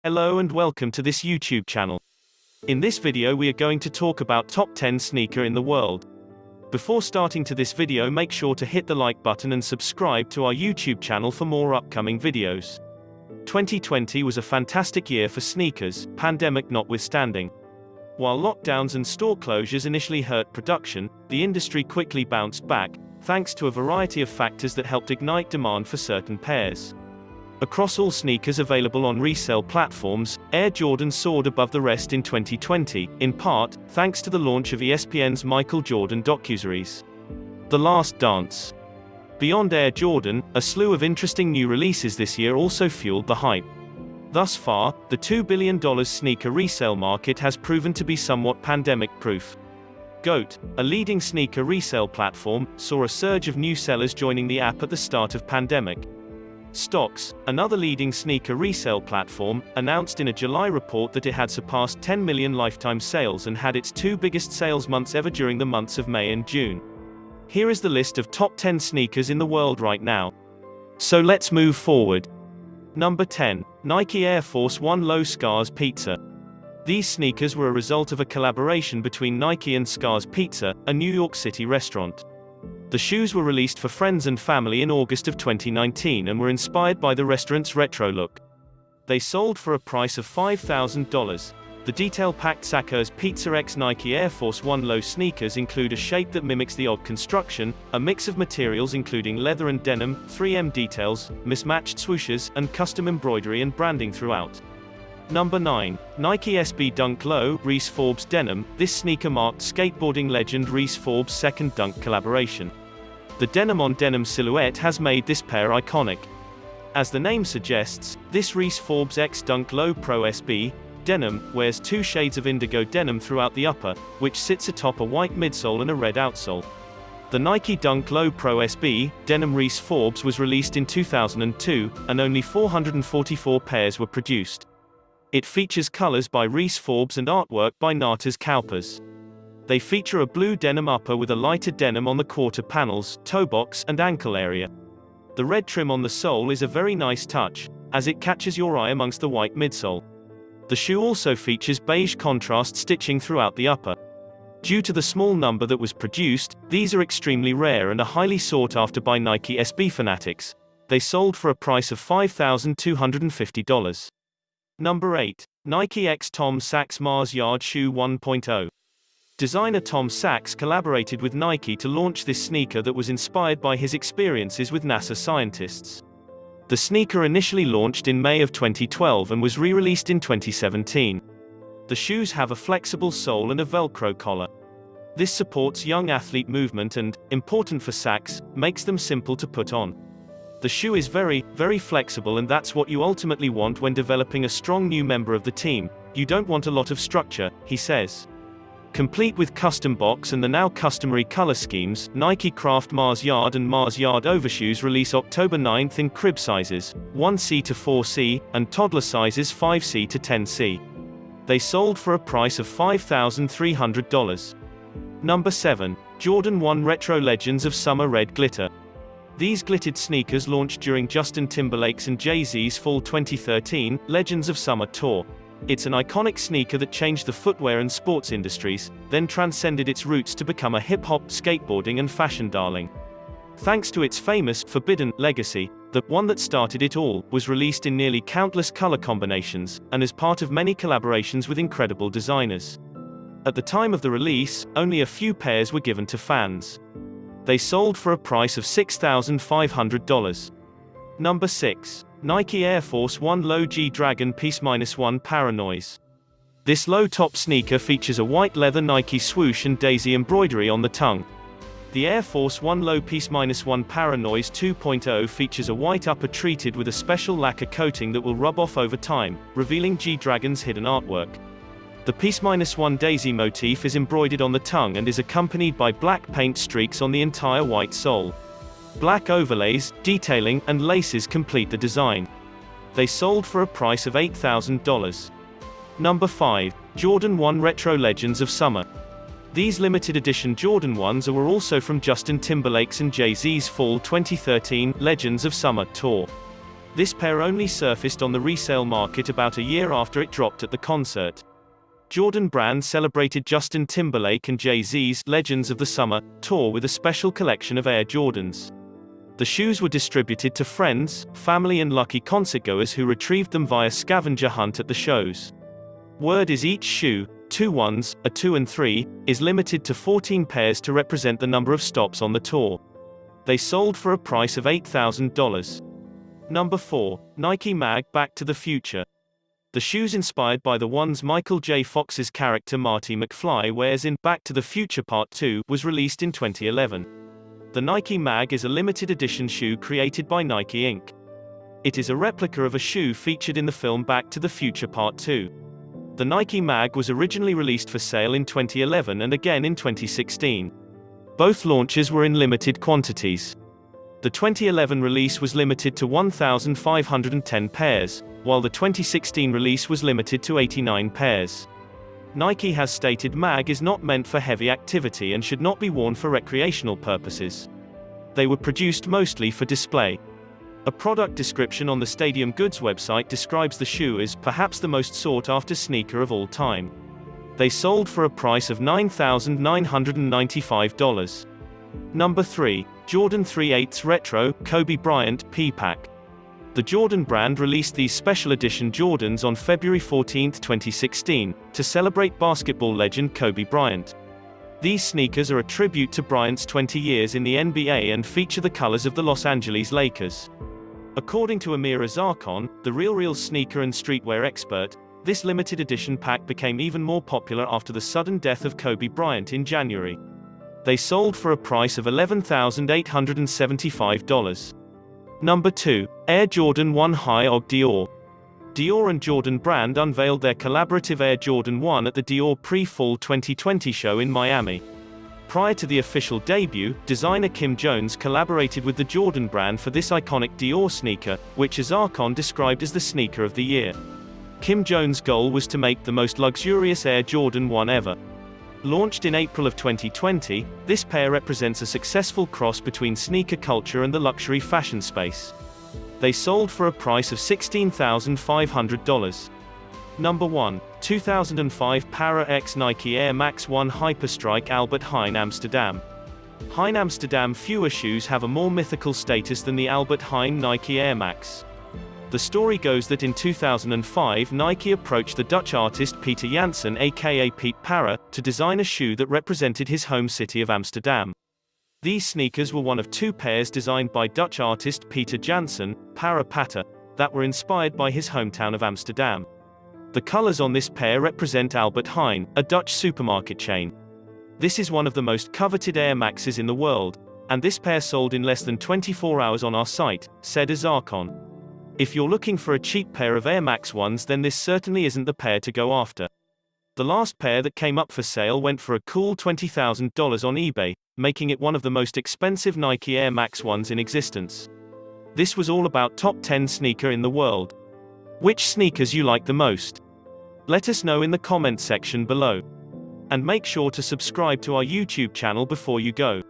Hello and welcome to this YouTube channel. In this video we are going to talk about top 10 sneaker in the world. Before starting to this video, make sure to hit the like button and subscribe to our YouTube channel for more upcoming videos. 2020 was a fantastic year for sneakers, pandemic notwithstanding. While lockdowns and store closures initially hurt production, the industry quickly bounced back, thanks to a variety of factors that helped ignite demand for certain pairs. Across all sneakers available on resale platforms, Air Jordan soared above the rest in 2020, in part, thanks to the launch of ESPN's Michael Jordan docuseries, The Last Dance. Beyond Air Jordan, a slew of interesting new releases this year also fueled the hype. Thus far, the $2 billion sneaker resale market has proven to be somewhat pandemic-proof. GOAT, a leading sneaker resale platform, saw a surge of new sellers joining the app at the start of pandemic. Sachs, another leading sneaker resale platform, announced in a July report that it had surpassed 10 million lifetime sales and had its two biggest sales months ever during the months of May and June. Here is the list of top 10 sneakers in the world right now. So let's move forward. Number 10. Nike Air Force 1 Low Scars Pizza. These sneakers were a result of a collaboration between Nike and Scars Pizza, a New York City restaurant. The shoes were released for friends and family in August of 2019 and were inspired by the restaurant's retro look. They sold for a price of $5,000. The detail-packed Sachs Pizza X Nike Air Force 1 Low sneakers include a shape that mimics the odd construction, a mix of materials including leather and denim, 3M details, mismatched swooshes, and custom embroidery and branding throughout. Number 9. Nike SB Dunk Low Reese Forbes Denim. This sneaker marked skateboarding legend Reese Forbes' second dunk collaboration. The denim-on-denim silhouette has made this pair iconic. As the name suggests, this Reese Forbes X Dunk Low Pro SB denim wears two shades of indigo denim throughout the upper, which sits atop a white midsole and a red outsole. The Nike Dunk Low Pro SB denim Reese Forbes was released in 2002, and only 444 pairs were produced. It features colors by Reese Forbes and artwork by Natas Kalpas. They feature a blue denim upper with a lighter denim on the quarter panels, toe box, and ankle area. The red trim on the sole is a very nice touch, as it catches your eye amongst the white midsole. The shoe also features beige contrast stitching throughout the upper. Due to the small number that was produced, these are extremely rare and are highly sought after by Nike SB fanatics. They sold for a price of $5,250. Number 8. Nike X Tom Sachs Mars Yard Shoe 1.0. Designer Tom Sachs collaborated with Nike to launch this sneaker that was inspired by his experiences with NASA scientists. The sneaker initially launched in May of 2012 and was re-released in 2017. The shoes have a flexible sole and a Velcro collar. This supports young athlete movement and, important for Sachs, makes them simple to put on. The shoe is very, very flexible, and that's what you ultimately want when developing a strong new member of the team. You don't want a lot of structure, he says. Complete with custom box and the now customary color schemes, Nike Craft Mars Yard and Mars Yard overshoes release October 9th in crib sizes 1C to 4C, and toddler sizes 5C to 10C. They sold for a price of $5,300. Number 7. Jordan 1 Retro Legends of Summer Red Glitter. These glittered sneakers launched during Justin Timberlake's and Jay-Z's Fall 2013 Legends of Summer tour. It's an iconic sneaker that changed the footwear and sports industries, then transcended its roots to become a hip-hop, skateboarding and fashion darling. Thanks to its famous, forbidden, legacy, the one that started it all was released in nearly countless color combinations, and as part of many collaborations with incredible designers. At the time of the release, only a few pairs were given to fans. They sold for a price of $6,500. Number 6. Nike Air Force 1 Low G-Dragon Peace-1 Paranoise. This low-top sneaker features a white leather Nike swoosh and daisy embroidery on the tongue. The Air Force 1 Low Peace-1 Paranoise 2.0 features a white upper treated with a special lacquer coating that will rub off over time, revealing G-Dragon's hidden artwork. The Peace-1 daisy motif is embroidered on the tongue and is accompanied by black paint streaks on the entire white sole. Black overlays, detailing, and laces complete the design. They sold for a price of $8,000. Number 5. Jordan 1 Retro Legends of Summer. These limited edition Jordan 1s were also from Justin Timberlake's and Jay-Z's Fall 2013 Legends of Summer tour. This pair only surfaced on the resale market about a year after it dropped at the concert. Jordan Brand celebrated Justin Timberlake and Jay-Z's Legends of the Summer tour with a special collection of Air Jordans. The shoes were distributed to friends, family and lucky concertgoers who retrieved them via scavenger hunt at the shows. Word is each shoe, 2 ones, a 2 and 3, is limited to 14 pairs to represent the number of stops on the tour. They sold for a price of $8,000. Number 4. Nike Mag Back to the Future. The shoes inspired by the ones Michael J. Fox's character Marty McFly wears in Back to the Future Part 2 was released in 2011. The Nike Mag is a limited edition shoe created by Nike Inc. It is a replica of a shoe featured in the film Back to the Future Part 2. The Nike Mag was originally released for sale in 2011 and again in 2016. Both launches were in limited quantities. The 2011 release was limited to 1,510 pairs, while the 2016 release was limited to 89 pairs. Nike has stated Mag is not meant for heavy activity and should not be worn for recreational purposes. They were produced mostly for display. A product description on the Stadium Goods website describes the shoe as perhaps the most sought-after sneaker of all time. They sold for a price of $9,995. Number 3. Jordan 3/8 Retro Kobe Bryant P-Pack. The Jordan brand released these special edition Jordans on February 14, 2016, to celebrate basketball legend Kobe Bryant. These sneakers are a tribute to Bryant's 20 years in the NBA and feature the colors of the Los Angeles Lakers. According to Amir Azarkan, the RealReal sneaker and streetwear expert, this limited edition pack became even more popular after the sudden death of Kobe Bryant in January. They sold for a price of $11,875. Number 2. Air Jordan 1 High Ogg Dior. Dior and Jordan Brand unveiled their collaborative Air Jordan 1 at the Dior Pre-Fall 2020 show in Miami. Prior to the official debut, designer Kim Jones collaborated with the Jordan Brand for this iconic Dior sneaker, which Azarkan described as the sneaker of the year. Kim Jones' goal was to make the most luxurious Air Jordan 1 ever. Launched in April of 2020, this pair represents a successful cross between sneaker culture and the luxury fashion space. They sold for a price of $16,500. Number 1. 2005 Para X Nike Air Max 1 Hyperstrike Albert Heijn Amsterdam. Heijn Amsterdam fewer shoes have a more mythical status than the Albert Heijn Nike Air Max. The story goes that in 2005 Nike approached the Dutch artist Peter Janssen aka Piet Para, to design a shoe that represented his home city of Amsterdam. These sneakers were one of 2 pairs designed by Dutch artist Peter Janssen, Para Patta, that were inspired by his hometown of Amsterdam. The colors on this pair represent Albert Heijn, a Dutch supermarket chain. This is one of the most coveted Air Maxes in the world, and this pair sold in less than 24 hours on our site, said Azarkan. If you're looking for a cheap pair of Air Max 1s, then this certainly isn't the pair to go after. The last pair that came up for sale went for a cool $20,000 on eBay, making it one of the most expensive Nike Air Max 1s in existence. This was all about top 10 sneaker in the world. Which sneakers you like the most? Let us know in the comment section below. And make sure to subscribe to our YouTube channel before you go.